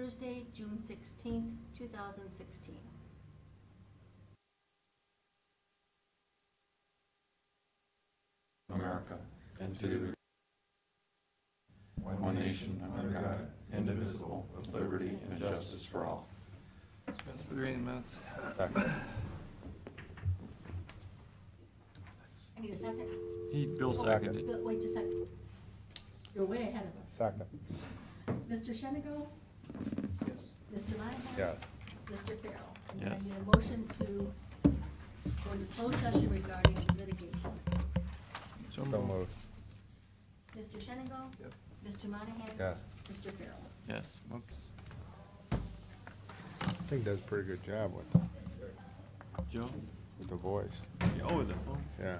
Thursday, June 16th, 2016. America, and to the one nation under God, indivisible, with liberty and justice for all. Dispense with reading minutes. I need a second. Bill seconded. Bill, wait just a second. You're way ahead of us. Second. Mr. Shenigo? Yes. Mr. Monahan? Yes. Mr. Farrell? And then I Yes. need a motion to go into closed session regarding litigation. So So moved. moved. Mr. Shenigo? Yep. Mr. Monahan? Yes. Mr. Farrell? Yes. Okay. I think does a pretty good job Joe? with the voice. Oh, the phone. Yeah.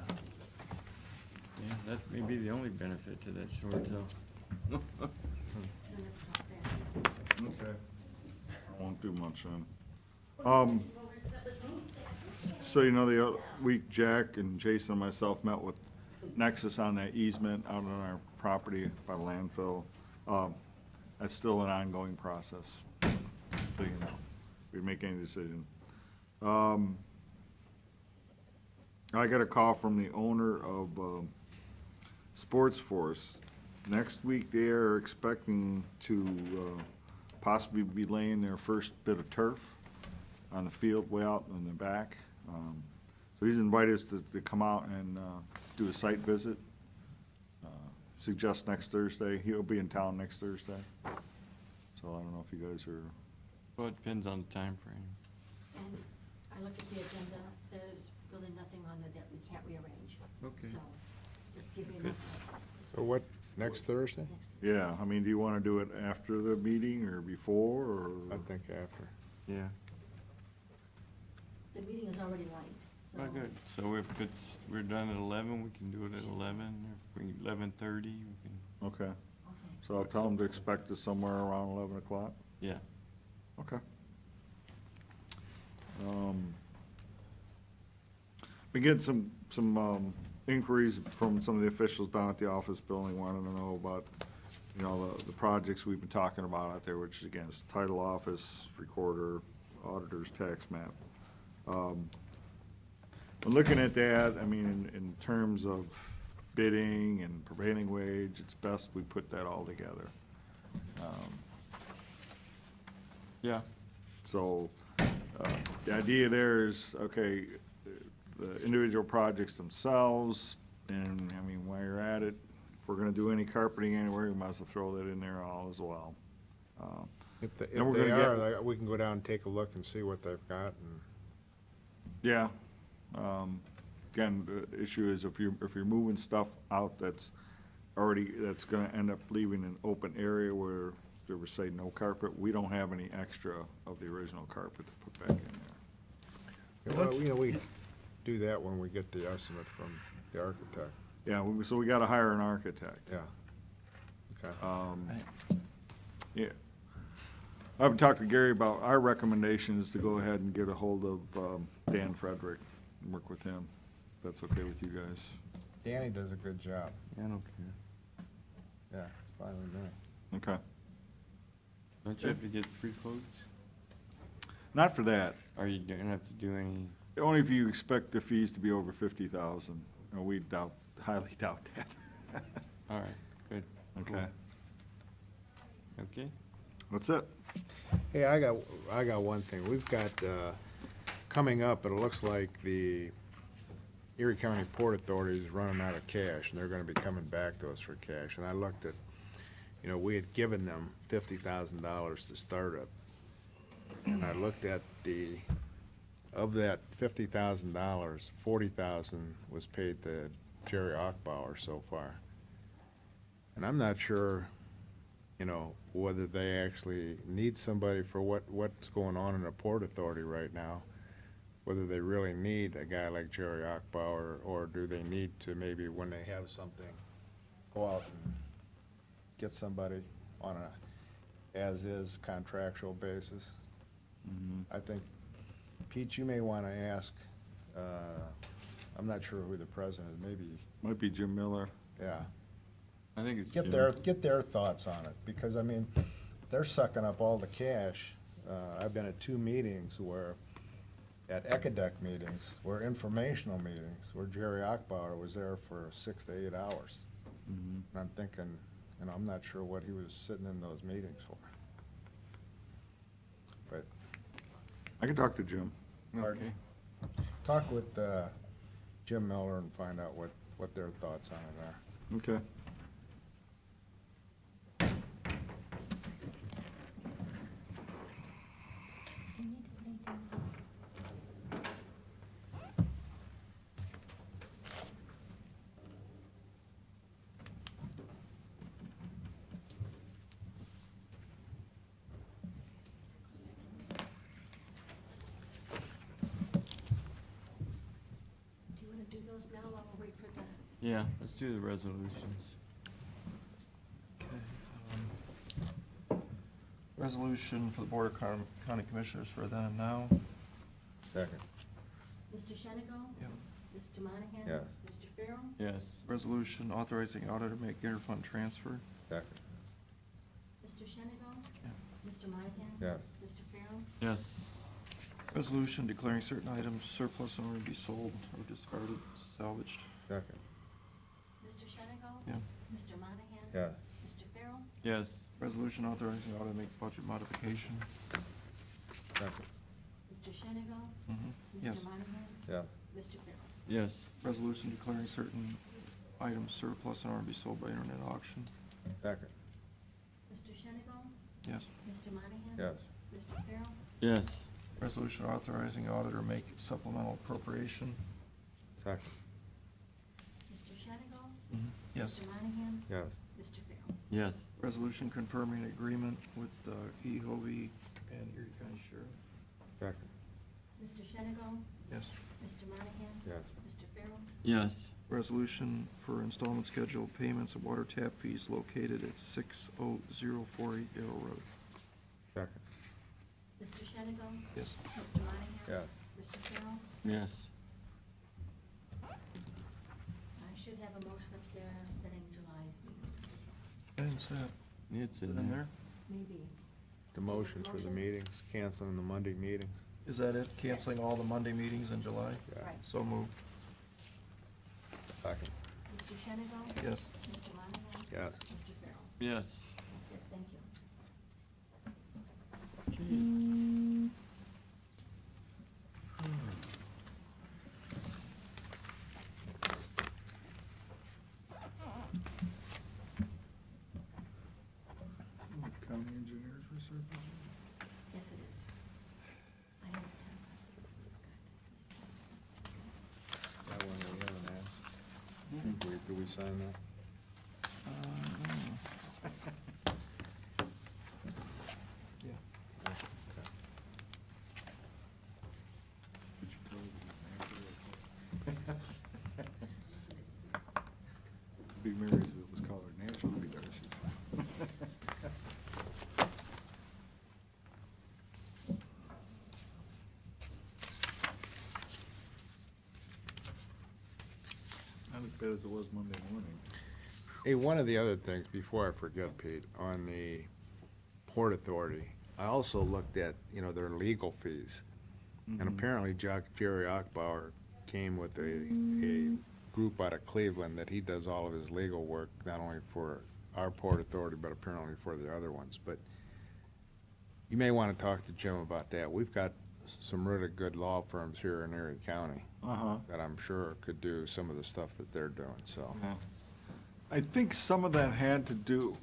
Yeah, that may be the only benefit to that short though. Okay. I won't do much then. So you know, the other week Jack and Jason and myself met with Nexus on that easement out on our property by the landfill. That's still an ongoing process, so you know, we make any decision. I got a call from the owner of Sports Force. Next week, they are expecting to possibly be laying their first bit of turf on the field way out in the back. So he's invited us to come out and do a site visit. Suggest next Thursday. He'll be in town next Thursday. So I don't know if you guys are, Well, it depends on the time frame. And I looked at the agenda, there's really nothing on there that we can't rearrange. Okay. So, just give me Good. enough notice. So what, next Thursday? Next. yeah, I mean, do you want to do it after the meeting or before, or? I think after. Yeah. The meeting is already light, so. Oh, good. So if we're done at 11, we can do it at 11, or if we 11:30, we can, Okay, Okay. so I'll tell them to expect us somewhere around 11 o'clock? yeah. Okay. We get some inquiries from some of the officials down at the office building, wanting to know about, you know, the projects we've been talking about out there, which again is title office, recorder, auditor's tax map. When looking at that, I mean, in terms of bidding and prevailing wage, it's best we put that all together. Yeah. So, the idea there is, okay, the individual projects themselves, and, I mean, while you're at it, if we're gonna do any carpeting anywhere, we might as well throw that in there all as well. If they, And we're if they gonna are, get- like, we can go down and take a look and see what they've got and. Yeah. Again, the issue is if you're moving stuff out that's gonna end up leaving an open area where there was, say, no carpet, we don't have any extra of the original carpet to put back in there. Well, you know, we do that when we get the estimate from the architect. Yeah, so we gotta hire an architect. Yeah. Okay. Yeah. I've talked to Gary about, our recommendation is to go ahead and get a hold of Dan Frederick and work with him. If that's okay with you guys. Danny does a good job. I don't care. Yeah, it's fine with me. Okay. Don't you have to get pre-quotes? Not for that. Are you gonna have to do any? Only if you expect the fees to be over 50,000. We highly doubt that. All right, good. Okay. Okay. That's it. Hey, I got one thing. We've got, coming up, it looks like the Erie County Port Authority is running out of cash, and they're gonna be coming back to us for cash. And I looked at, you know, we had given them $50,000 to start it. And I looked at of that $50,000, 40,000 was paid to Jerry Ochbauer so far. And I'm not sure, you know, whether they actually need somebody for what's going on in the Port Authority right now, whether they really need a guy like Jerry Ochbauer, or do they need to maybe, when they have something, go out and get somebody on a as-is contractual basis. I think, Pete, you may want to ask, I'm not sure who the president is, maybe, Might be Jim Miller. yeah. I think it's Get Jim. their thoughts on it, because, I mean, they're sucking up all the cash. I've been at 2 meetings where, at Ecodeck meetings, where informational meetings, where Jerry Achbauer was there for 6 to 8 hours. Mhm. And I'm thinking, you know, I'm not sure what he was sitting in those meetings for. But I can talk to Jim. Pardon? Talk with Jim Miller and find out what their thoughts on it are. Okay. You need to put anything- Do you wanna do those now while we wait for the? Yeah, let's do the resolutions. Resolution for the Board of County Commissioners for then and now. Second. Mr. Shenigo? Yep. Mr. Monahan? Yes. Mr. Farrell? Yes. Resolution authorizing auditor to make interfund transfer. Second. Mr. Shenigo? Yep. Mr. Monahan? Yes. Mr. Farrell? Yes. Resolution declaring certain items surplus in order to be sold or discarded, salvaged. Second. Mr. Shenigo? Yeah. Mr. Monahan? Yes. Mr. Farrell? Yes. Resolution authorizing auditor to make budget modification. Second. Mr. Shenigo? Yes. Mr. Monahan? Yes. Mr. Farrell? Yes. Resolution declaring certain items surplus in order to be sold by internet auction. Second. Mr. Shenigo? Yes. Mr. Monahan? Yes. Mr. Farrell? Yes. Resolution authorizing auditor to make supplemental appropriation. Second. Mr. Shenigo? Yes. Mr. Monahan? Yes. Mr. Farrell? Yes. Resolution confirming agreement with EHOVE and Erie County Sheriff. Second. Mr. Shenigo? Yes. Mr. Monahan? Yes. Mr. Farrell? Yes. Resolution for installment schedule payments of water tap fees located at 60048 Darrell Road. Second. Mr. Shenigo? Yes. Mr. Monahan? Yes. Mr. Farrell? Yes. I should have a motion up there setting July's meetings. I didn't say that. It's Is it in there? Maybe. The motion for the meetings, canceling the Monday meetings. Is that it? Canceling all the Monday meetings in July? Yeah. Right. So moved. Second. Mr. Shenigo? Yes. Mr. Monahan? Yes. Mr. Farrell? Yes. That's it, thank you. County engineers research. Yes, it is. I have That one we haven't had. Do we sign that? Yeah. Be Mary's if it was colored natural, it'd be better. Not as bad as it was Monday morning. Hey, one of the other things, before I forget, Pete, on the Port Authority, I also looked at, you know, their legal fees. And Mhm. apparently Jerry Achbauer came with a group out of Cleveland that he does all of his legal work, not only for our Port Authority, but apparently for the other ones. But you may want to talk to Jim about that. We've got some really good law firms here in Erie County Uh-huh. that I'm sure could do some of the stuff that they're doing, so. Yeah. I think some of that had to do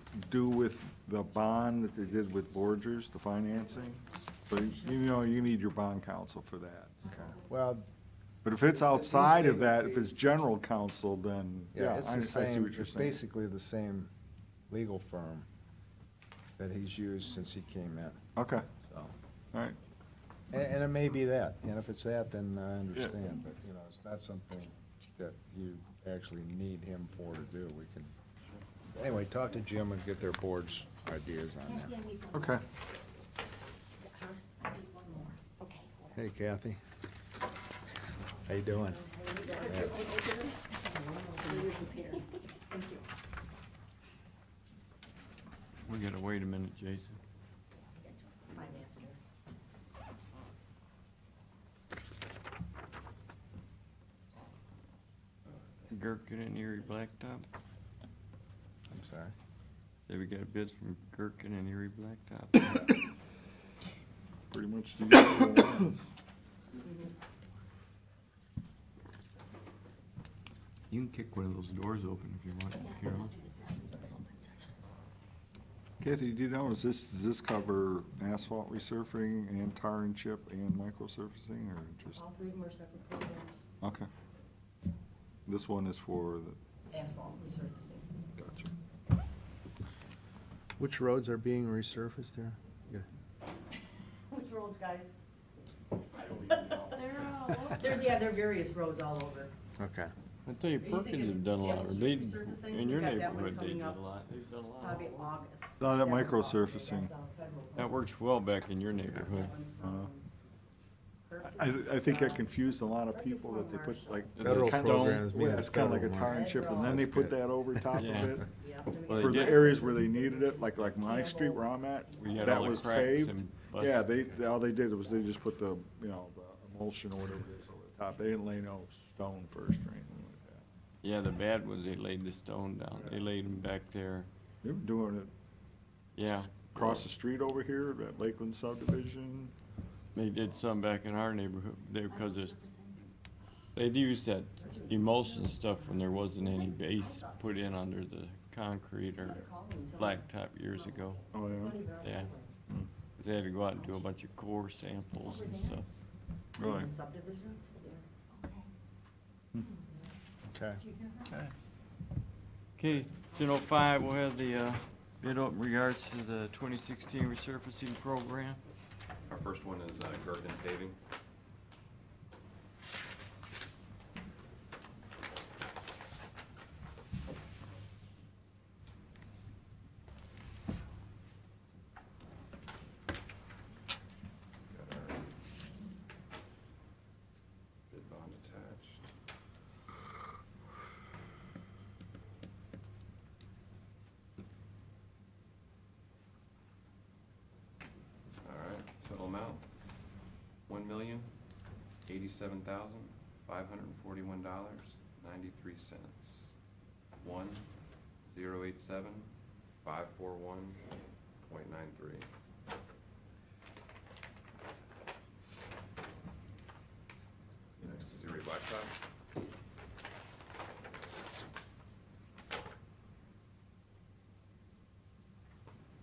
with the bond that they did with Borgers, the financing. But, you know, you need your bond counsel for that. Okay. Well, But if it's outside of that, if it's general counsel, then, yeah, yeah, it's I the see same, what you're it's saying. basically the same legal firm that he's used since he came in, Okay, so. all right. And it may be that, and if it's that, then I understand, but, you know, it's not something that you actually need him for to do. We can, anyway, talk to Jim and get their board's ideas on Kathy, that. I need one. Okay. Huh? I need one more. Okay. Hey Kathy, how you doing? Thank you. We gotta wait a minute, Jason. Gherkin and Erie Blacktop? I'm sorry. Say we got bids from Gherkin and Erie Blacktop. Pretty much the usual ones. You can kick one of those doors open if you want, Yeah, Carol. I'll do this now. Open sections. Kathy, do you know, does this cover asphalt resurfacing and tar and chip and microsurfacing, or just? All three of them are separate programs, Okay. This one is for the, asphalt resurfacing. gotcha. Which roads are being resurfaced there? Which roads, guys? They're all over. There are various roads all over. Okay. I tell you, Are you Perkins thinking have done a lot, or Elm they, Street resurfacing? in your We've got that one neighborhood, they coming did a up lot, they've done a lot. Probably August. No, that 7th, microsurfacing. that's, federal That program. works well back in your neighborhood. That one's from I think that Perkins, confused a lot of people that they put like. Federal it's kinda- programs mean Yeah, it's it's kinda like a federal tar and money. chip, and then they That's put good. that over top Yeah. of it. Yep. Well, For they the did. areas where they needed it, like my street where I'm at, We had that all the was cracks paved. and bust- Yeah, all they did was they just put the, the emulsion or whatever it is over the top. They didn't lay no stone first or anything like that. Yeah, the bad was they laid the stone down. They laid them back there. They were doing it Yeah. across the street over here, that Lakeland subdivision. They did some back in our neighborhood there because they'd used that emulsion stuff when there wasn't any base put in under the concrete or blacktop years ago. Oh, yeah, Yeah. They had to go out and do a bunch of core samples and stuff. really. Subdivisions, yeah. Okay. Okay. Did you hear that? Okay, 10:05, we'll have the bid up in regards to the 2016 resurfacing program. Our first one is Gherkin paving. Got our bid bond attached. All right, total amount, $1,087,541.93. 1,087,541.93. Next is Erie Blacktop.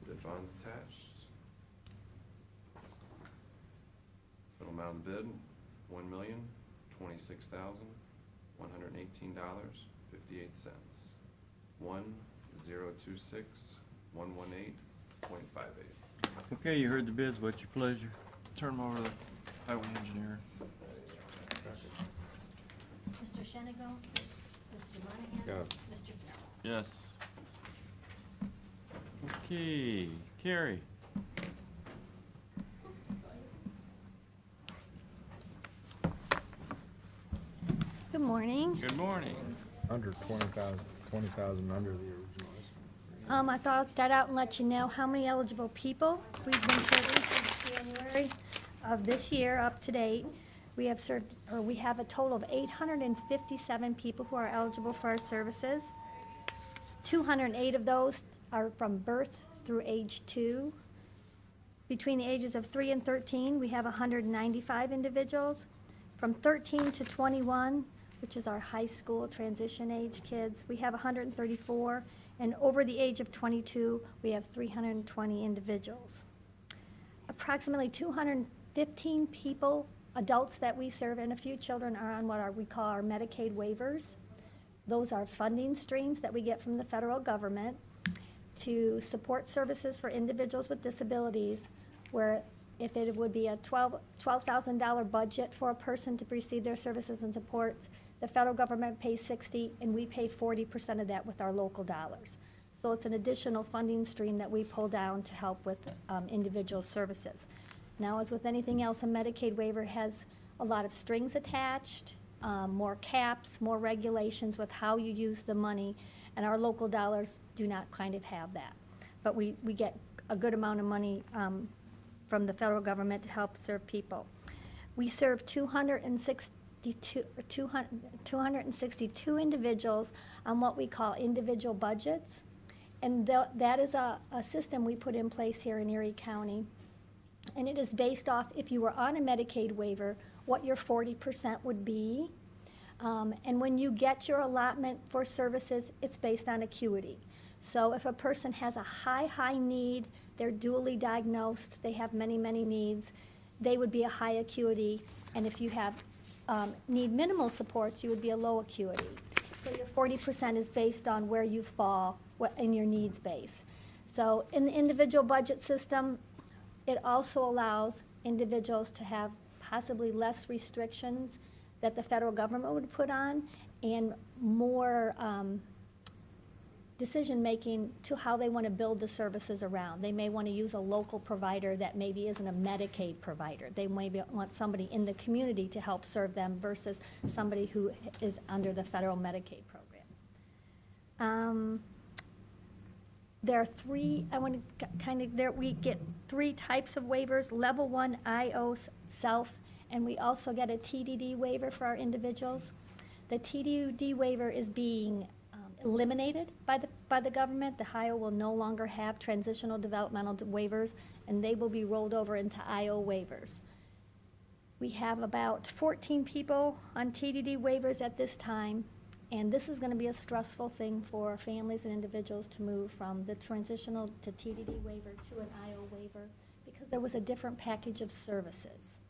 Bid bonds attached. Total amount of bid, $1,026,118.58. 1,026,118.58. Okay, you heard the bids, what's your pleasure? Turn them over to the highway engineer. Mr. Shenigo, Mr. Monahan, Yeah. Mr. Farrell. Yes. Okay, Carrie. Good morning. Good morning. Under 20,000 under the original. I thought I'd start out and let you know how many eligible people we've been serving since January of this year up to date. We have served, or we have a total of 857 people who are eligible for our services. 208 of those are from birth through age 2. Between the ages of 3 and 13, we have 195 individuals. From 13 to 21, which is our high school transition age kids, we have 134. And over the age of 22, we have 320 individuals. Approximately 215 people, adults that we serve, and a few children are on what we call our Medicaid waivers. Those are funding streams that we get from the federal government to support services for individuals with disabilities, where if it would be a $12,000 budget for a person to receive their services and supports, the federal government pays 60, and we pay 40% of that with our local dollars. So it's an additional funding stream that we pull down to help with individual services. Now, as with anything else, a Medicaid waiver has a lot of strings attached, more caps, more regulations with how you use the money, and our local dollars do not kind of have that. But we get a good amount of money from the federal government to help serve people. We serve 260 262 individuals on what we call individual budgets. And that is a system we put in place here in Erie County. And it is based off, if you were on a Medicaid waiver, what your 40% would be. And when you get your allotment for services, it's based on acuity. So if a person has a high need, they're dually diagnosed, they have many needs, they would be a high acuity. And if you have need minimal supports, you would be a low acuity. So your 40% is based on where you fall in your needs base. So in the individual budget system, it also allows individuals to have possibly less restrictions that the federal government would put on and more decision-making to how they want to build the services around. They may want to use a local provider that maybe isn't a Medicaid provider. They maybe want somebody in the community to help serve them versus somebody who is under the federal Medicaid program. There are three, I want to we get 3 types of waivers: level 1, IO, self, and we also get a TDD waiver for our individuals. The TDD waiver is being eliminated by the government. The HIO will no longer have transitional developmental waivers, and they will be rolled over into IO waivers. We have about 14 people on TDD waivers at this time, and this is going to be a stressful thing for families and individuals to move from the transitional to TDD waiver to an IO waiver because there was a different package of services.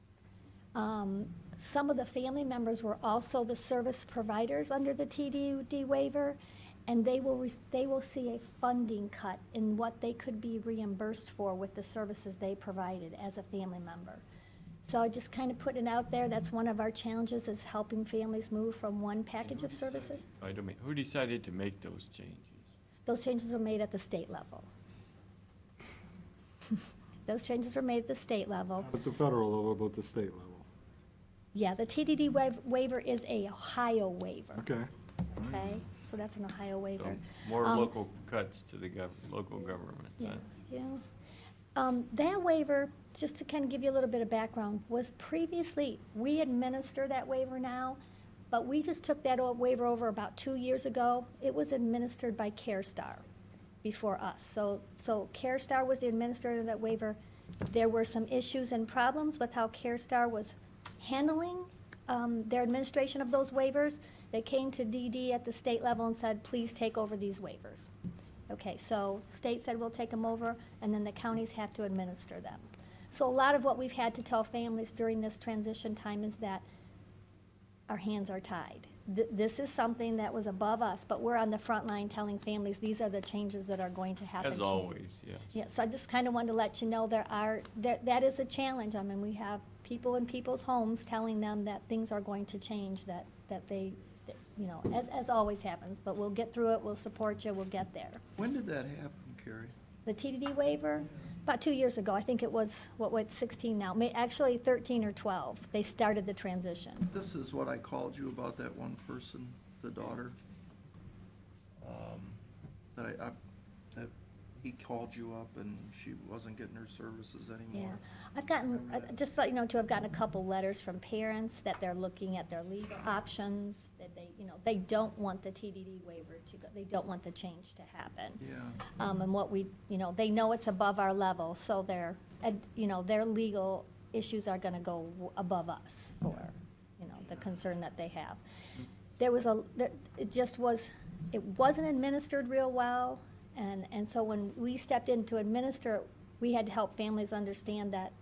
Some of the family members were also the service providers under the TDD waiver, and they will see a funding cut in what they could be reimbursed for with the services they provided as a family member. So I just kind of put it out there. That's one of our challenges, is helping families move from one package of services. Who decided to make those changes? Those changes were made at the state level. Those changes were made at the state level. At the federal level, but the state level. Yeah, the TDD waiver is a Ohio waiver. Okay. Okay, so that's an Ohio waiver. So more local cuts to the local government. Yeah, yeah. That waiver, just to kind of give you a little bit of background, was previously, we administer that waiver now, but we just took that waiver over about 2 years ago. It was administered by CareStar before us. So CareStar was the administrator of that waiver. There were some issues and problems with how CareStar was handling their administration of those waivers. They came to DD at the state level and said, please take over these waivers. Okay, so the state said we'll take them over, and then the counties have to administer them. So a lot of what we've had to tell families during this transition time is that our hands are tied. This is something that was above us, but we're on the front line telling families these are the changes that are going to happen. As always, yes. Yeah, so I just kind of wanted to let you know that is a challenge. I mean, we have people in people's homes telling them that things are going to change, that they, you know, as always happens, but we'll get through it, we'll support you, we'll get there. When did that happen, Carrie? The TDD waiver, about 2 years ago. I think it was, 16 now, actually 13 or 12, they started the transition. This is what I called you about, that one person, the daughter, that he called you up and she wasn't getting her services anymore. Yeah, I've gotten, just to let you know too, I've gotten a couple letters from parents that they're looking at their legal options, that they, you know, they don't want the TDD waiver to go, they don't want the change to happen. Yeah. And what we, you know, they know it's above our level, so their, you know, their legal issues are gonna go above us for, you know, the concern that they have. There was it wasn't administered real well. And so when we stepped in to administer, we had to help families understand that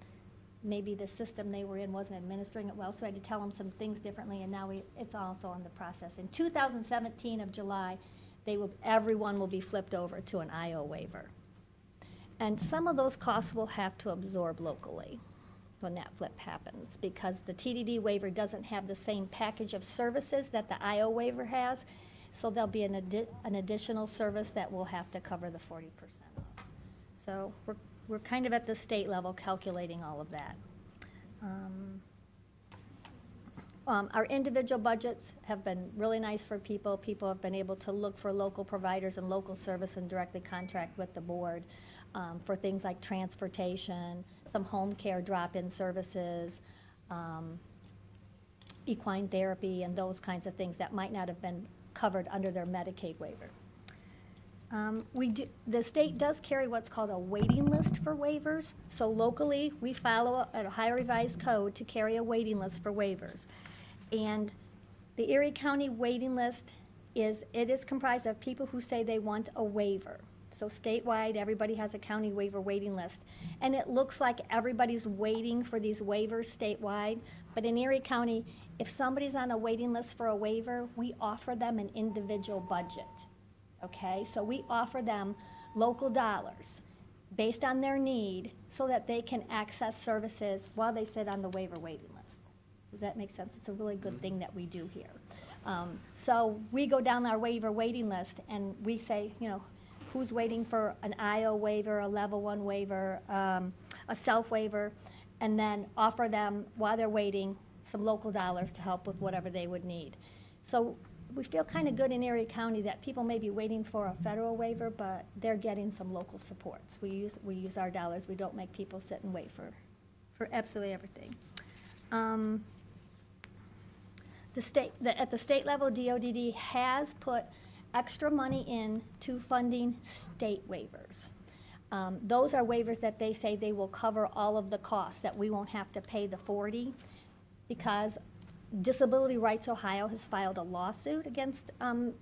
maybe the system they were in wasn't administering it well, so I had to tell them some things differently, and now it's also on the process. In 2017 of July, everyone will be flipped over to an IO waiver. And some of those costs we'll have to absorb locally when that flip happens, because the TDD waiver doesn't have the same package of services that the IO waiver has. So there'll be an additional service that we'll have to cover the 40% of. So we're kind of at the state level calculating all of that. Our individual budgets have been really nice for people. People have been able to look for local providers and local service and directly contract with the board for things like transportation, some home care drop-in services, equine therapy and those kinds of things that might not have been covered under their Medicaid waiver. The state does carry what's called a waiting list for waivers. So locally, we follow a Ohio Revised Code to carry a waiting list for waivers. And the Erie County waiting list is comprised of people who say they want a waiver. So statewide, everybody has a county waiver waiting list. And it looks like everybody's waiting for these waivers statewide. But in Erie County, if somebody's on a waiting list for a waiver, we offer them an individual budget. Okay, so we offer them local dollars based on their need so that they can access services while they sit on the waiver waiting list. Does that make sense? It's a really good thing that we do here. So we go down our waiver waiting list and we say, you know, who's waiting for an IO waiver, a level 1 waiver, a self waiver, and then offer them, while they're waiting, some local dollars to help with whatever they would need. So we feel kind of good in Erie County that people may be waiting for a federal waiver, but they're getting some local supports. We use our dollars. We don't make people sit and wait for absolutely everything. At the state level, DODD has put extra money in to funding state waivers. Those are waivers that they say they will cover all of the costs, that we won't have to pay the 40, because Disability Rights Ohio has filed a lawsuit against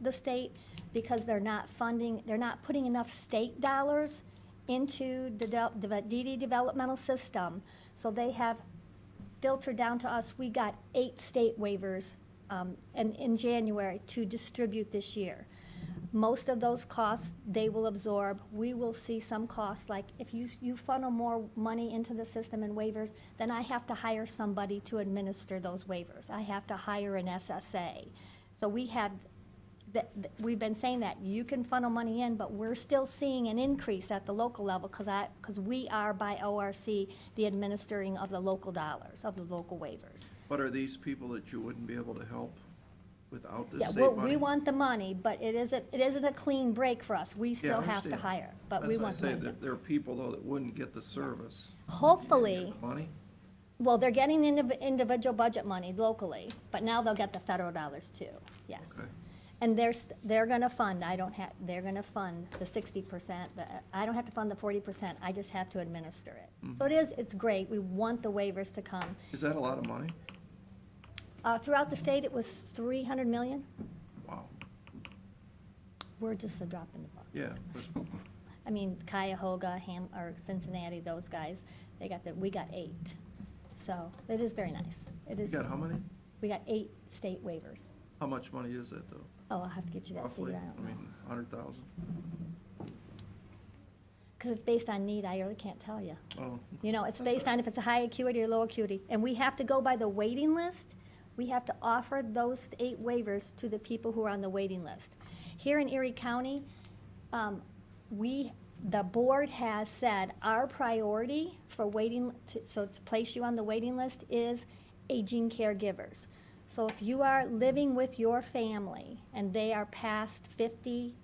the state because they're not putting enough state dollars into the DD developmental system. So they have filtered down to us. We got 8 state waivers in January to distribute this year. Most of those costs they will absorb. We will see some costs, like if you funnel more money into the system in waivers, then I have to hire somebody to administer those waivers. I have to hire an SSA. So we've been saying that you can funnel money in, but we're still seeing an increase at the local level because we are by ORC the administering of the local dollars, of the local waivers. But are these people that you wouldn't be able to help without this Yeah, state money? we want the money, but it isn't a clean break for us. We still I have to understand. hire, but we want the That's why I money. say, there are people, though, that wouldn't get the service. Hopefully, Money? well, they're getting individual budget money locally, but now they'll get the federal dollars too, yes. Okay. And they're gonna fund, they're gonna fund the 60%, I don't have to fund the 40%, I just have to administer it. So it's great, we want the waivers to come. Is that a lot of money? Throughout the state, it was 300 million. Wow. We're just a drop in the bucket. Yeah. but- I mean, Cuyahoga, or Cincinnati, those guys, we got 8. So it is very nice. It You is. got how many? We got 8 state waivers. How much money is that, though? Oh, I'll have to get you that Roughly? figure, I don't know. 100,000? Because it's based on need, I really can't tell you. Oh, You know, it's based on if it's a high acuity or low acuity. And we have to go by the waiting list. We have to offer those 8 waivers to the people who are on the waiting list. Here in Erie County, the board has said our priority for to place you on the waiting list is aging caregivers. So if you are living with your family and they are past 50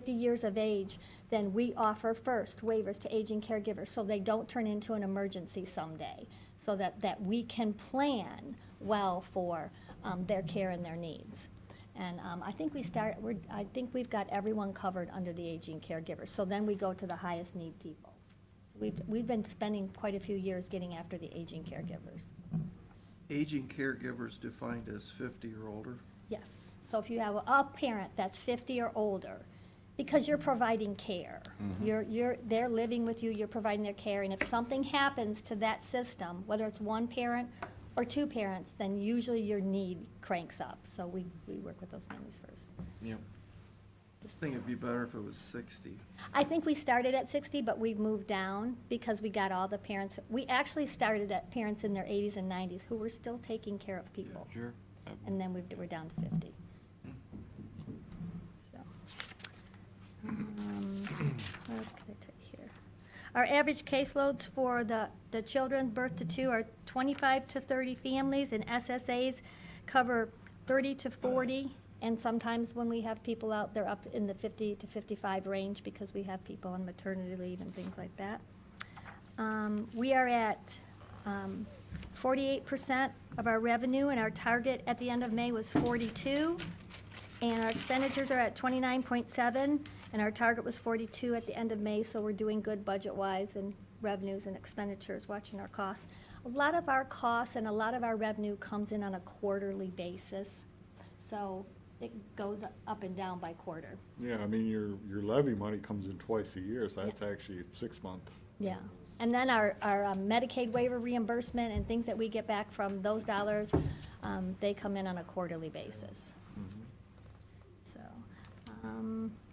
years of age, then we offer first waivers to aging caregivers so they don't turn into an emergency someday, so that we can plan well for their care and their needs. And I think we've got everyone covered under the aging caregivers. So then we go to the highest need people. So we've been spending quite a few years getting after the aging caregivers. aging caregivers defined as 50 or older? Yes. So if you have a parent that's 50 or older, because you're providing care, they're living with you, you're providing their care, and if something happens to that system, whether it's one parent or 2 parents, then usually your need cranks up. So we work with those families first. Yep. I think it'd be better if it was 60. I think we started at 60, but we've moved down because we got all the parents. We actually started at parents in their 80s and 90s who were still taking care of people. Sure. And then we're down to 50. So, what else could I tell you here? Our average caseloads for the children birth to 2 are 25 to 30 families, and SSAs cover 30 to 40. And sometimes when we have people out, they're up in the 50 to 55 range because we have people on maternity leave and things like that. We are at 48% of our revenue, and our target at the end of May was 42. And our expenditures are at 29.7, and our target was 42 at the end of May, so we're doing good budget-wise and revenues and expenditures, watching our costs. A lot of our costs and a lot of our revenue comes in on a quarterly basis, so it goes up and down by quarter. Yeah, I mean, your levy money comes in twice a year, so that's Yes. actually 6 months. Yeah, and then our Medicaid waiver reimbursement and things that we get back from those dollars, they come in on a quarterly basis. So,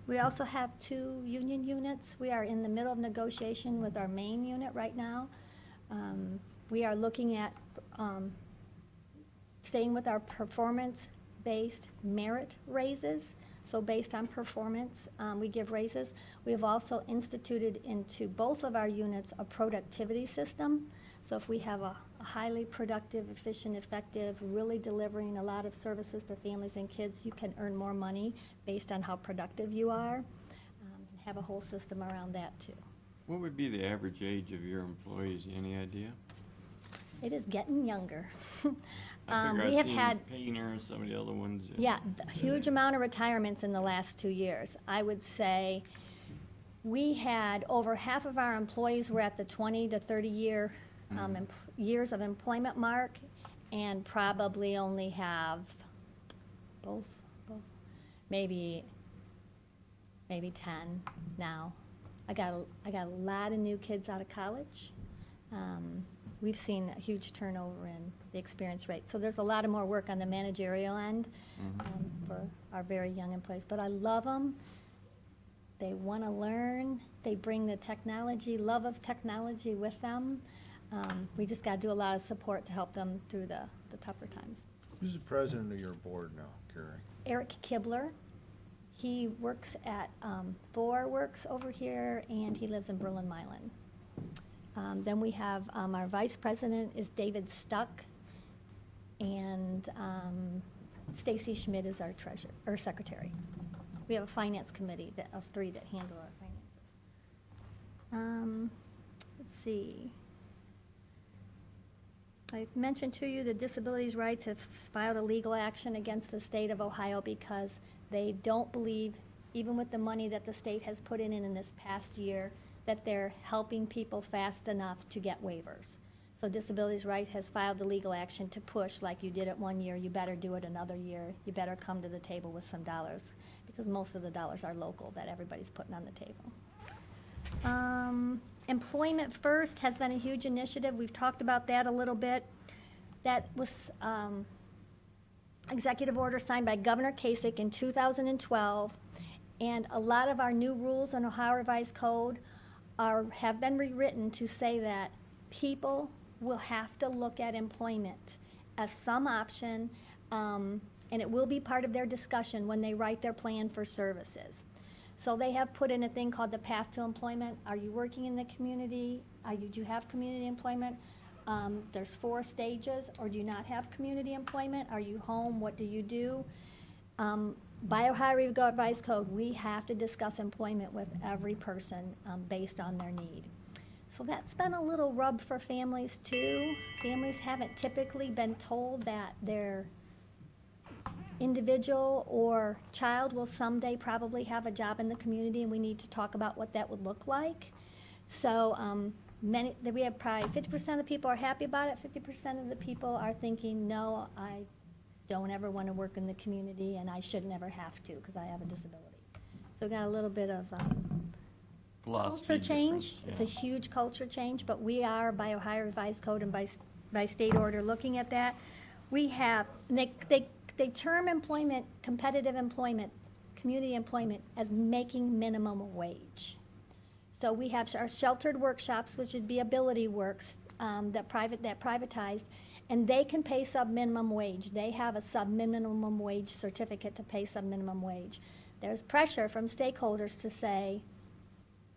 we also have 2 union units. We are in the middle of negotiation with our main unit right now. We are looking at staying with our performance-based merit raises. So based on performance, we give raises. We have also instituted into both of our units a productivity system. So if we have a highly productive, efficient, effective, really delivering a lot of services to families and kids, you can earn more money based on how productive you are. And have a whole system around that too. What would be the average age of your employees? Any idea? It is getting younger. I figure We I've have seen had, Painter and some of the other ones. yeah, a huge amount of retirements in the last 2 years. I would say we had over half of our employees were at the 20 to 30 years of employment mark, and probably only have both, maybe 10 now. I got a lot of new kids out of college. We've seen a huge turnover in the experience rate. So there's a lot of more work on the managerial end for our very young employees. But I love them. They want to learn. They bring the technology, love of technology with them. We just got to do a lot of support to help them through the tougher times. Who's the president of your board now, Carrie? Eric Kibler. He works at Thor Works over here, and he lives in Berlin-Milan. Then we have our vice president is David Stuck, and Stacy Schmidt is our treasurer or secretary. We have a finance committee of 3 that handle our finances. Let's see. I mentioned to you the Disabilities Rights have filed a legal action against the state of Ohio because they don't believe, even with the money that the state has put in this past year, that they're helping people fast enough to get waivers. So Disabilities Rights has filed the legal action to push, like you did it 1 year, you better do it another year. You better come to the table with some dollars, because most of the dollars are local that everybody's putting on the table. Employment First has been a huge initiative. We've talked about that a little bit. That was executive order signed by Governor Kasich in 2012, and a lot of our new rules in Ohio Revised Code have been rewritten to say that people will have to look at employment as some option, and it will be part of their discussion when they write their plan for services. So they have put in a thing called the Path to Employment. Are you working in the community? Do you have community employment? There's 4 stages. Or do you not have community employment? Are you home? What do you do? By Ohio Revised Code, we have to discuss employment with every person based on their need. So that's been a little rub for families too. Families haven't typically been told that their individual or child will someday probably have a job in the community, and we need to talk about what that would look like. So we have probably 50% of the people are happy about it, 50% of the people are thinking, no, I don't ever want to work in the community, and I should never have to because I have a disability. So we got a little bit of Philosophy culture change. difference, It's a yeah. huge culture change, but we are, by Ohio Revised Code and by state order, looking at that. We have, they term employment, competitive employment, community employment, as making minimum wage. So we have our sheltered workshops, which would be Ability Works, that privatized, and they can pay sub-minimum wage. They have a sub-minimum wage certificate to pay sub-minimum wage. There's pressure from stakeholders to say,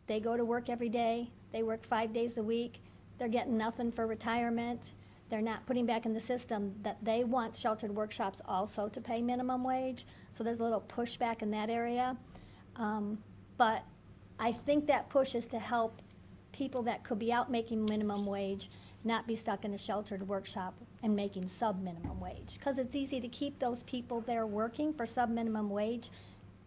they go to work every day, they work 5 days a week, they're getting nothing for retirement, they're not putting back in the system, that they want sheltered workshops also to pay minimum wage. So there's a little pushback in that area. But I think that push is to help people that could be out making minimum wage not be stuck in a sheltered workshop and making sub-minimum wage. Because it's easy to keep those people there working for sub-minimum wage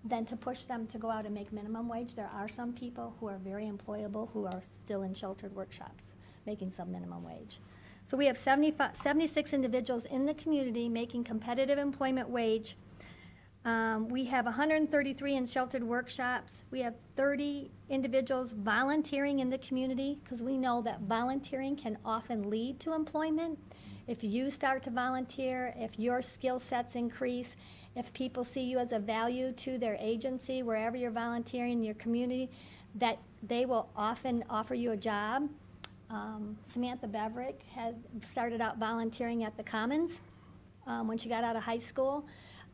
than to push them to go out and make minimum wage. There are some people who are very employable who are still in sheltered workshops making sub-minimum wage. So we have 76 individuals in the community making competitive employment wage. We have 133 in sheltered workshops. We have 30 individuals volunteering in the community, because we know that volunteering can often lead to employment. If you start to volunteer, if your skill sets increase, if people see you as a value to their agency, wherever you're volunteering in your community, that they will often offer you a job. Samantha Beverick had started out volunteering at the Commons when she got out of high school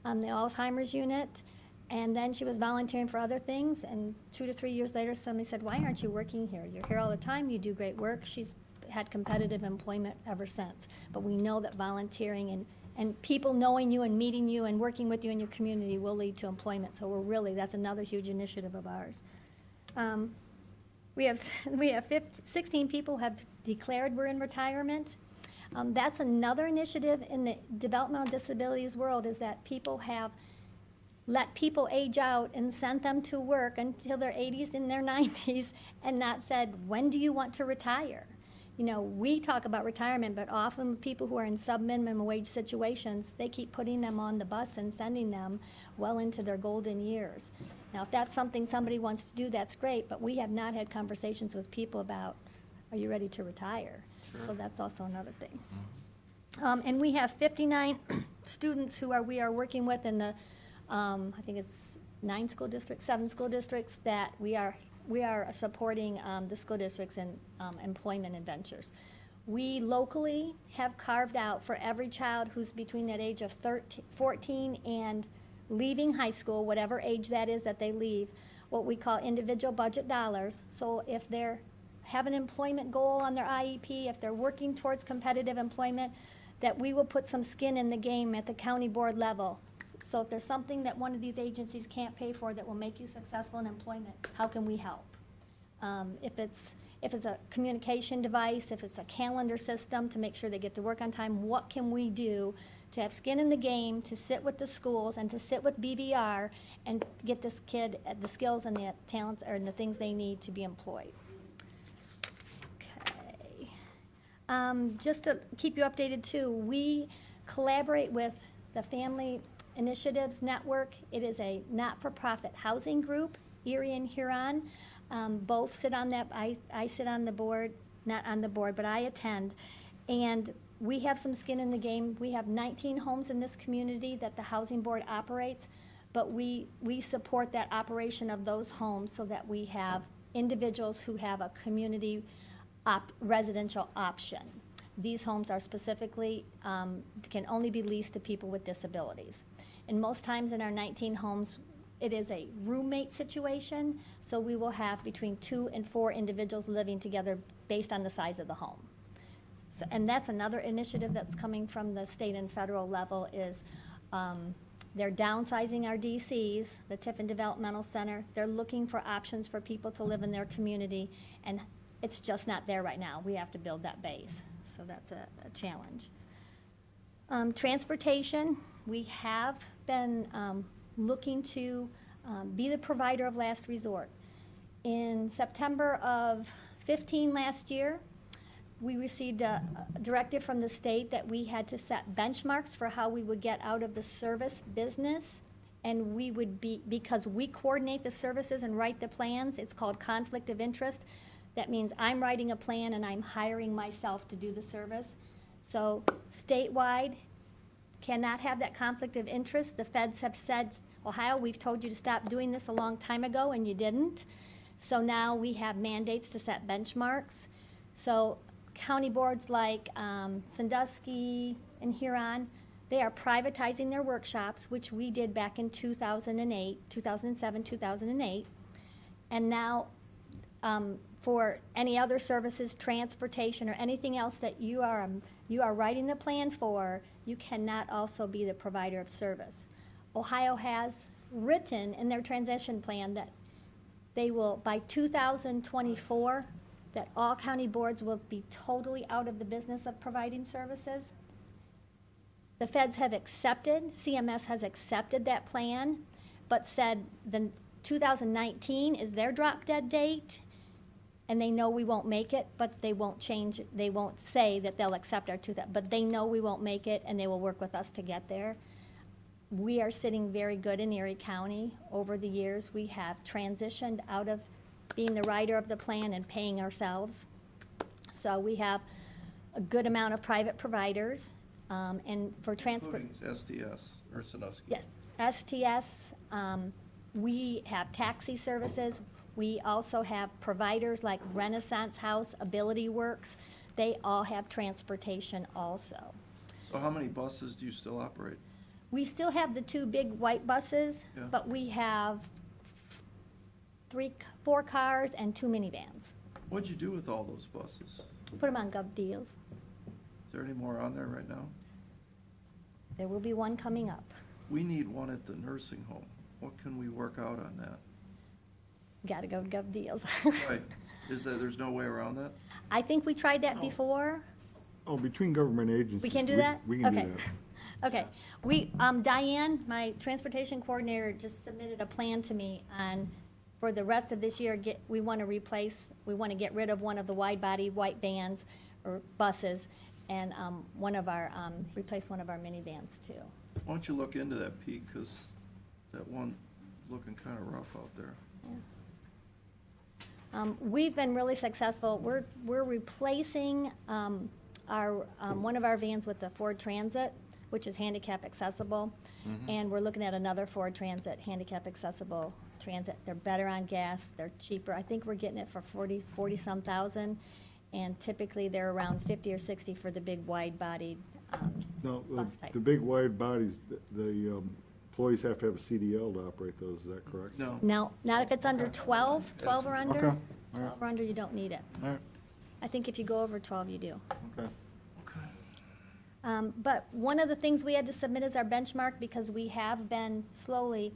on the Alzheimer's unit, and then she was volunteering for other things, and 2 to 3 years later somebody said, why aren't you working here? You're here all the time, you do great work. She's had competitive employment ever since. But we know that volunteering and people knowing you and meeting you and working with you in your community will lead to employment, so that's another huge initiative of ours. We have 16 people have declared we're in retirement. That's another initiative in the developmental disabilities world, is that people have let people age out and sent them to work until their 80s and their 90s and not said, when do you want to retire? You know, we talk about retirement, but often people who are in sub-minimum wage situations, they keep putting them on the bus and sending them well into their golden years. Now, if that's something somebody wants to do, that's great, but we have not had conversations with people about, are you ready to retire? So that's also another thing. And we have 59 students who we are working with in the, I think it's 7 school districts that we are supporting the school districts in employment adventures. We locally have carved out for every child who's between that age of 14 and leaving high school, whatever age that is that they leave, what we call individual budget dollars. So if they're have an employment goal on their IEP, if they're working towards competitive employment, that we will put some skin in the game at the county board level. So if there's something that one of these agencies can't pay for that will make you successful in employment, how can we help? If it's a communication device, if it's a calendar system to make sure they get to work on time, what can we do to have skin in the game, to sit with the schools and to sit with BVR and get this kid the skills and the talents or the things they need to be employed? Just to keep you updated too, we collaborate with the Family Initiatives Network. It is a not-for-profit housing group, Erie and Huron. Both sit on that. I sit on the board, not on the board, but I attend. And we have some skin in the game. We have 19 homes in this community that the housing board operates, but we support that operation of those homes so that we have individuals who have a community residential option. These homes are specifically, can only be leased to people with disabilities. And most times in our 19 homes, it is a roommate situation, so we will have between 2 and 4 individuals living together based on the size of the home. So, and that's another initiative that's coming from the state and federal level is they're downsizing our DCs, the Tiffin Developmental Center. They're looking for options for people to live in their community, and it's just not there right now. We have to build that base, so that's a challenge. Transportation, we have been looking to be the provider of last resort. In September of 15 last year, we received a directive from the state that we had to set benchmarks for how we would get out of the service business, and we would be, because we coordinate the services and write the plans, it's called conflict of interest. That means I'm writing a plan and I'm hiring myself to do the service. So statewide cannot have that conflict of interest. The feds have said, Ohio, we've told you to stop doing this a long time ago and you didn't. So now we have mandates to set benchmarks. So county boards like Sandusky and Huron, they are privatizing their workshops, which we did back in 2008, 2007, 2008. And now for any other services, transportation, or anything else that you are writing the plan for, you cannot also be the provider of service. Ohio has written in their transition plan that they will, by 2024, that all county boards will be totally out of the business of providing services. The feds have accepted, CMS has accepted that plan, but said the 2019 is their drop dead date, and they know we won't make it, but they won't change, they won't say that they'll accept our but they know we won't make it, and they will work with us to get there. We are sitting very good in Erie County. Over the years, we have transitioned out of being the writer of the plan and paying ourselves. So we have a good amount of private providers, and for transport. Including STS, or Sandusky. Yes, STS, we have taxi services. We also have providers like Renaissance House, Ability Works. They all have transportation also. So how many buses do you still operate? We still have the 2 big white buses, Yeah. but we have 4 cars and 2 minivans. What'd you do with all those buses? Put them on Gov Deals. Is there any more on there right now? There will be one coming up. We need one at the nursing home. What can we work out on that? Got to go to Gov Deals. Right, there's no way around that? I think we tried that before. Oh, between government agencies. We can do that? We can do Okay. that. Okay, Diane, my transportation coordinator, just submitted a plan to me on, for the rest of this year, we want to get rid of one of the wide-body white vans or buses, and replace one of our minivans too. Why don't you look into that, Pete, because that one looking kind of rough out there. We've been really successful. We're replacing one of our vans with the Ford Transit, which is handicap accessible, and we're looking at another Ford Transit, handicap accessible transit. They're better on gas, they're cheaper. I think we're getting it for 40-some thousand, and typically they're around 50 or 60 for the big wide-bodied No, bus type. the big wide bodies, the employees have to have a CDL to operate those, is that correct? No. No, not if it's under 12 or under. Okay, all right. 12 or under, you don't need it. All right, I think if you go over 12, you do. okay. But one of the things we had to submit as our benchmark, because we have been slowly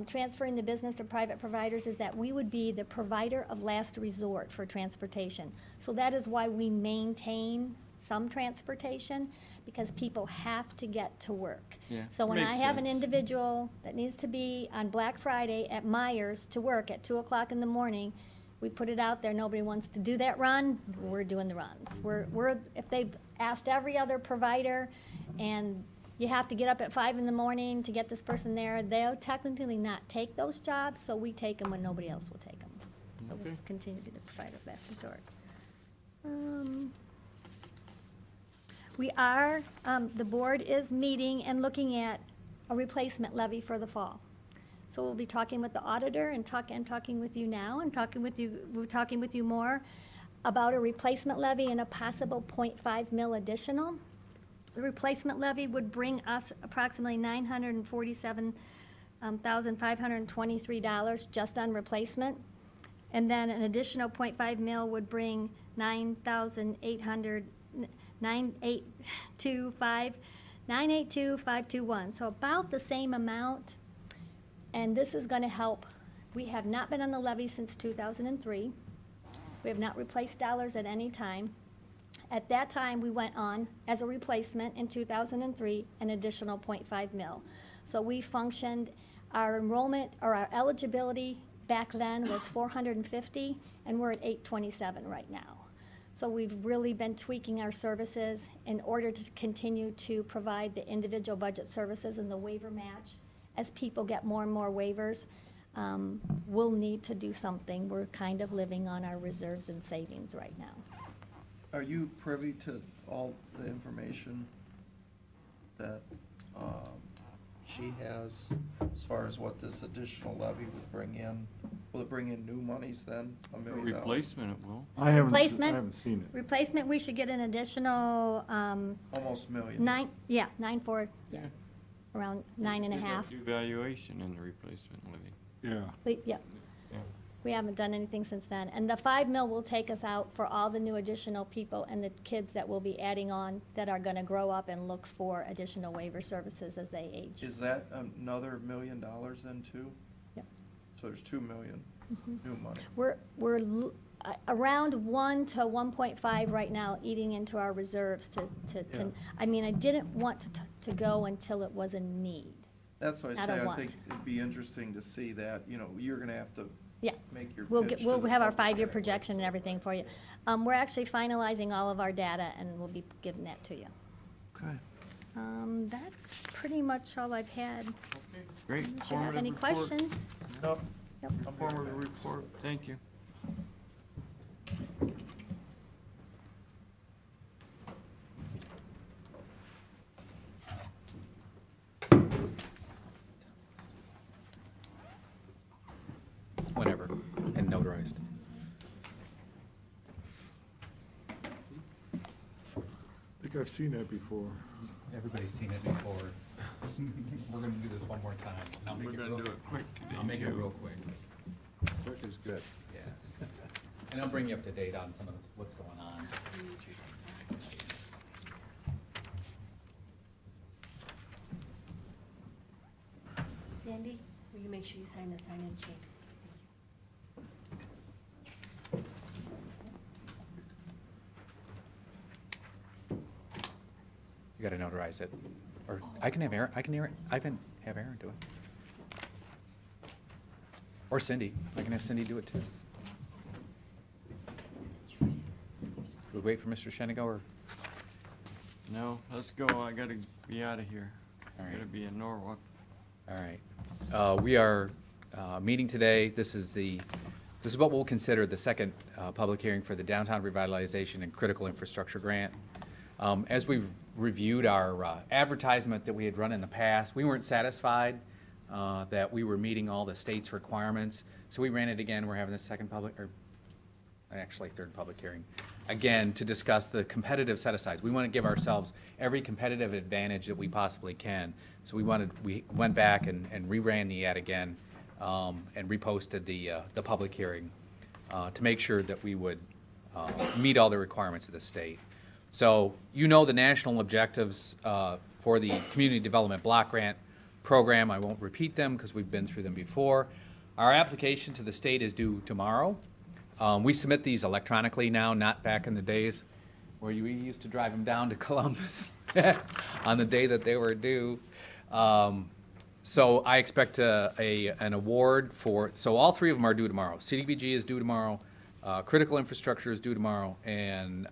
transferring the business to private providers, is that we would be the provider of last resort for transportation. So that is why we maintain some transportation, because people have to get to work. Yeah, So when I makes have an sense. individual that needs to be on Black Friday at Myers to work at 2 o'clock in the morning, we put it out there, nobody wants to do that run, we're doing the runs. If they've asked every other provider, and you have to get up at 5 in the morning to get this person there, they'll technically not take those jobs, so we take them when nobody else will take them. So we'll Okay. continue to be the provider of last resort. We are, the board is meeting and looking at a replacement levy for the fall. So we'll be talking with the auditor and talking with you now, and we're talking with you more about a replacement levy and a possible 0.5 mil additional. The replacement levy would bring us approximately $947,523 just on replacement. And then an additional 0.5 mil would bring $982,521. So about the same amount. And this is going to help. We have not been on the levy since 2003. We have not replaced dollars at any time. At that time, we went on as a replacement in 2003, an additional 0.5 mil. So we functioned, our enrollment or our eligibility back then was 450, and we're at 827 right now. So we've really been tweaking our services in order to continue to provide the individual budget services and the waiver match. As people get more and more waivers, we'll need to do something. We're kind of living on our reserves and savings right now. Are you privy to all the information that she has as far as what this additional levy would bring in? Will it bring in new monies then, $1 million? Replacement it will. I haven't Replacement? seen it. Replacement, we should get an additional, Almost $1 million. 9.4, yeah, around 9.5. Evaluation in the replacement levy. Yeah. Yeah, Yeah. we haven't done anything since then. And the 5 mil will take us out for all the new additional people and the kids that we'll be adding on that are gonna grow up and look for additional waiver services as they age. Is that another $1 million then too? Yep. So there's $2 million new money. around 1 to 1.5 right now, eating into our reserves Yeah. I mean, I didn't want to go until it was a need. That's why I Not say a I want. think it'd be interesting to see that, you know, you're gonna have to Yeah. make your We'll pitch get, we'll to the have our public 5-year anyway. projection and everything for you. We're actually finalizing all of our data, and we'll be giving that to you. Okay. That's pretty much all I've had. Great. Unless you have any Informative report. questions? Nope. Yep. I'm good. Informative report, thank you. Whenever, and notarized. I think I've seen that before. Everybody's seen it before. We're gonna do this one more time. and I'll make We're it gonna real- do it quick today, I'll make it too. real quick, Quick is good. yeah. And I'll bring you up to date on some of what's going on. Sandy, will you make sure you sign the sign-in sheet? You gotta notarize it. Or I can have Aaron, have Aaron do it. Or Cindy, I can have Cindy do it too. We wait for Mr. Shenigo or? No, let's go, I gotta be out of here. All I right. gotta be in Norwalk. All right. We are meeting today. This is what we'll consider the second public hearing for the Downtown Revitalization and Critical Infrastructure Grant. As we've reviewed our advertisement that we had run in the past, we weren't satisfied that we were meeting all the state's requirements. So we ran it again. We're having the second public, or actually third public hearing, again, to discuss the competitive set-asides. We want to give ourselves every competitive advantage that we possibly can. So we went back and reran the ad again and reposted the public hearing to make sure that we would meet all the requirements of the state. So you know the national objectives for the Community Development Block Grant Program. I won't repeat them because we've been through them before. Our application to the state is due tomorrow. We submit these electronically now, not back in the days where we used to drive them down to Columbus on the day that they were due. So I expect an award so all three of them are due tomorrow. CDBG is due tomorrow, Critical Infrastructure is due tomorrow, and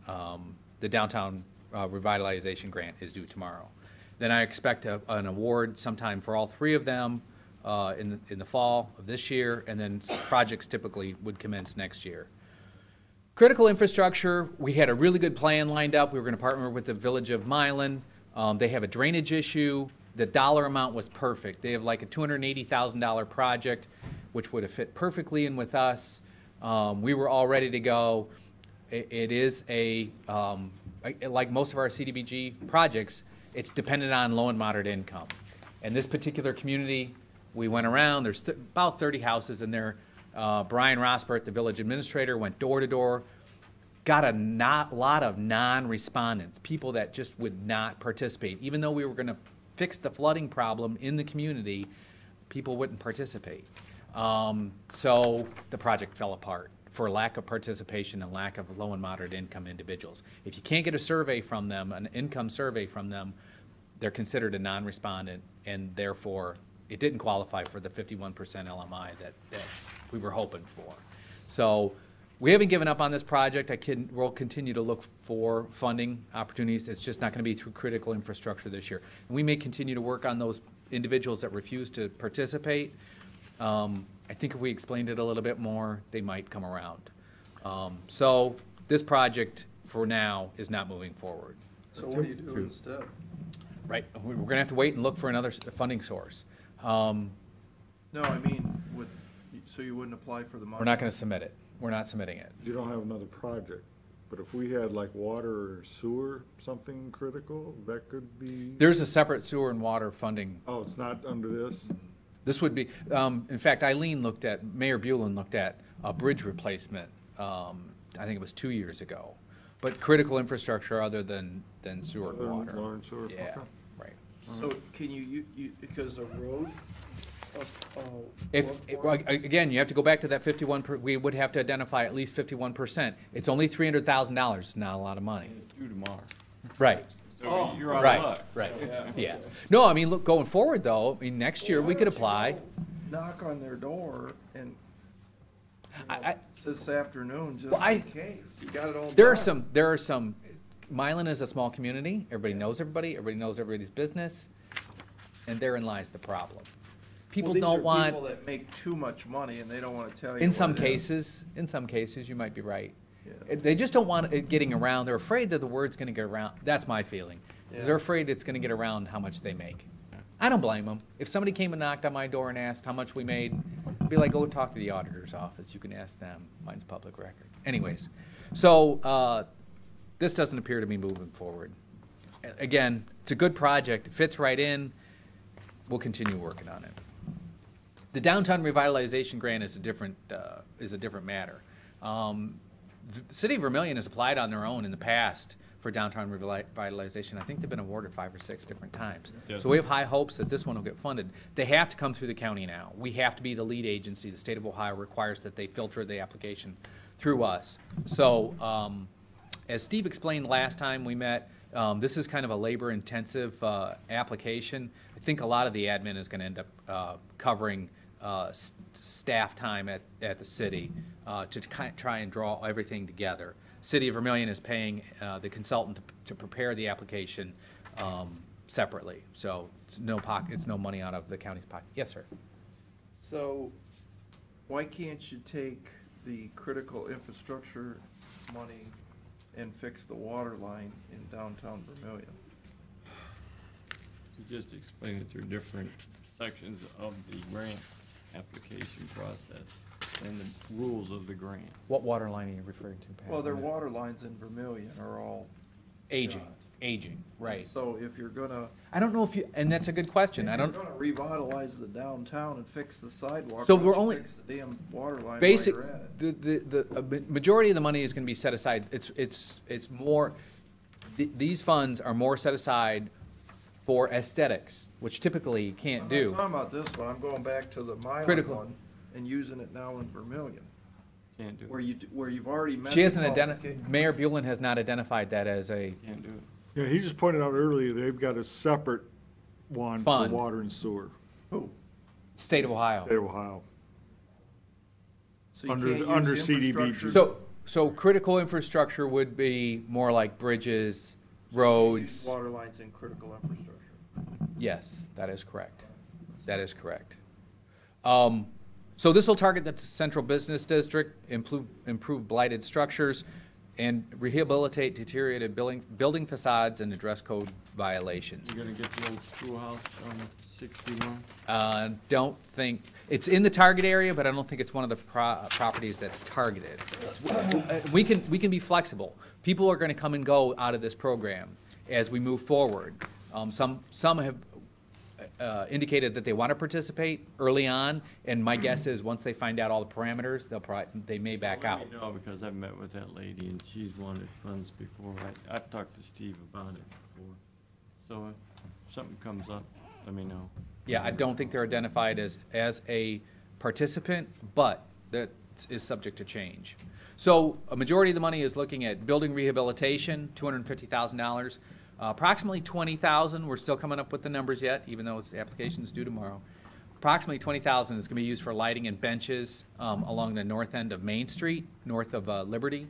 the Downtown Revitalization Grant is due tomorrow. Then I expect an award sometime for all three of them in the fall of this year, and then projects typically would commence next year. Critical infrastructure, we had a really good plan lined up. We were going to partner with the Village of Milan. They have a drainage issue. The dollar amount was perfect. They have like a $280,000 project, which would have fit perfectly in with us. We were all ready to go. It is like most of our CDBG projects, it's dependent on low and moderate income. And this particular community, we went around, there's about 30 houses in there. Brian Rospert, the village administrator, went door to door, got a lot of non-respondents, people that just would not participate. Even though we were going to fix the flooding problem in the community, people wouldn't participate. So the project fell apart for lack of participation and lack of low and moderate income individuals. If you can't get a survey from them, an income survey from them, they're considered a non-respondent, and therefore it didn't qualify for the 51% LMI that we were hoping for. So we haven't given up on this project. We'll continue to look for funding opportunities. It's just not going to be through critical infrastructure this year. And we may continue to work on those individuals that refuse to participate. I think if we explained it a little bit more, they might come around. So this project, for now, is not moving forward. So what do you do instead? Right, we're going to have to wait and look for another funding source. No, I mean, so you wouldn't apply for the money? We're not going to submit it. We're not submitting it. You don't have another project, but if we had like water or sewer, something critical, that could be. There's a separate sewer and water funding. Oh, it's not under this? This would be, in fact, Mayor Bulin looked at a bridge replacement, I think it was 2 years ago. But critical infrastructure other than sewer and Other than water. water and sewer, Yeah, okay. right. So can you, because a road Again, you have to go back to that 51, we would have to identify at least 51%. It's only $300,000, it's not a lot of money. It's due tomorrow. Right. So you're out of Right, luck. right, yeah. No, I mean, look, going forward though, I mean, next year we could apply. Knock on their door and, I- this afternoon, just Well, I- in case. You got it all done. There are some, Milan is a small community, everybody knows everybody knows everybody's business, and therein lies the problem. People Well, don't these are want, people that make too much money and they don't wanna tell you in what some it is. cases, you might be right. Yeah. They just don't want it getting around, they're afraid that the word's gonna get around, that's my feeling. Yeah. They're afraid it's gonna get around how much they make. I don't blame them. If somebody came and knocked on my door and asked how much we made, I'd be like, go talk to the auditor's office, you can ask them, mine's public record. Anyways, so, this doesn't appear to be moving forward. Again, it's a good project, it fits right in, we'll continue working on it. The downtown revitalization grant is a different matter. The City of Vermillion has applied on their own in the past for downtown revitalization. I think they've been awarded 5 or 6 different times. Yeah. So we have high hopes that this one will get funded. They have to come through the county now. We have to be the lead agency. The state of Ohio requires that they filter the application through us. So, as Steve explained last time we met, this is kind of a labor-intensive application. I think a lot of the admin is going to end up covering staff time at the city to try and draw everything together. City of Vermillion is paying the consultant to prepare the application separately. So it's no money out of the county's pocket. Yes, sir. So, why can't you take the critical infrastructure money and fix the water line in downtown Vermillion? You just explained that there are different sections of the grant application process and the rules of the grant. What water line are you referring to, Pat? Well, their water lines in Vermillion are all. Aging, right. So if you're gonna. I don't know if you, and that's a good question. I If you're don't, gonna revitalize the downtown and fix the sidewalk. So why we're don't you only- Fix the damn water line while basic, you're at it? the majority of the money is gonna be set aside. It's more, these funds are more set aside for aesthetics, which typically you can't I'm do. not talking about this one, I'm going back to the Mylan Critical. one and using it now in Vermillion, Can't do where it. you've already met. She the hasn't qualification. Mayor Bulin has not identified that as a Can't do it. Yeah, he just pointed out earlier, they've got a separate one for Fund. water and sewer, Who? state of Ohio. state of Ohio. So you Under- can't use under CDBG. infrastructure- So critical infrastructure would be more like bridges, use roads. Water lines and critical infrastructure. Yes, that is correct. That is correct. So this will target the central business district, improve blighted structures, and rehabilitate deteriorated building facades and address code violations. You're gonna get the old schoolhouse on 61? Don't think, it's in the target area, but I don't think it's one of the properties that's targeted. We can be flexible. People are gonna come and go out of this program as we move forward. Some have indicated that they want to participate early on, and my guess is, once they find out all the parameters, they may back out. Let me know, because I've met with that lady, and she's wanted funds before. I've talked to Steve about it before. So if something comes up, let me know. Yeah, I don't think they're identified as a participant, but that is subject to change. So a majority of the money is looking at building rehabilitation, $250,000. Approximately 20,000, we're still coming up with the numbers yet, even though the application's due tomorrow. Approximately 20,000 is gonna be used for lighting and benches along the north end of Main Street, north of Liberty.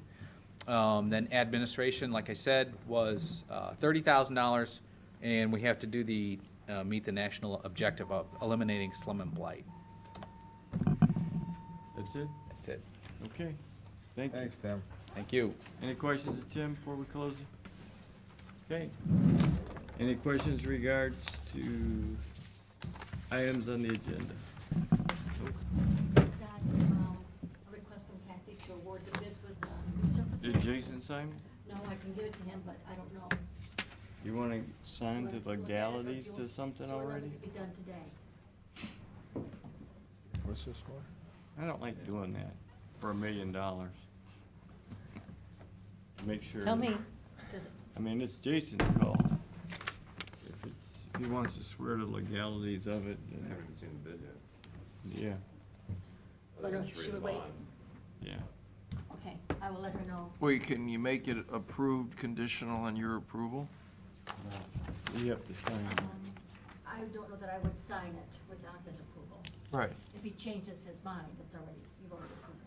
Then administration, like I said, was $30,000, and we have to do meet the national objective of eliminating slum and blight. That's it? That's it. Okay. Thank you. Thanks, Tim. Thank you. Any questions, Tim, before we close it? Okay. Any questions regards to items on the agenda? Scott, a request from Kathy to award the bid for the Did resurfacing. Jason sign it? No, I can give it to him, but I don't know. You wanna sign the Let's look at it, but legalities you- to something so it already? could be done today. What's this for? I don't like doing that for $1 million. Make sure. Tell me, does, I mean, it's Jason's call. If he wants to swear to legalities of it, then. I haven't seen the bid yet. Yeah, But should we wait? yeah. Okay, I will let her know. Wait, can you make it approved conditional on your approval? You have to sign it. I don't know that I would sign it without his approval. Right. If he changes his mind, it's already, you've already approved.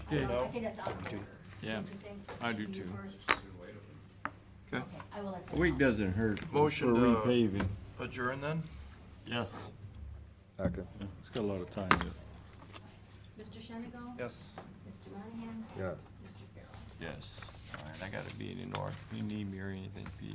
Okay. I think that's out of order. Yeah, Don't you think? I do You too. first? Okay. Okay, I will let A them week know. doesn't hurt for Motion to- repaving. Adjourn then? Yes. Second. It's got a lot of time yet. Mr. Shenigo? Yes. Mr. Monahan? Yeah. Mr. Farrell? Yes. All right, I gotta be in the north. If you need me or anything, if you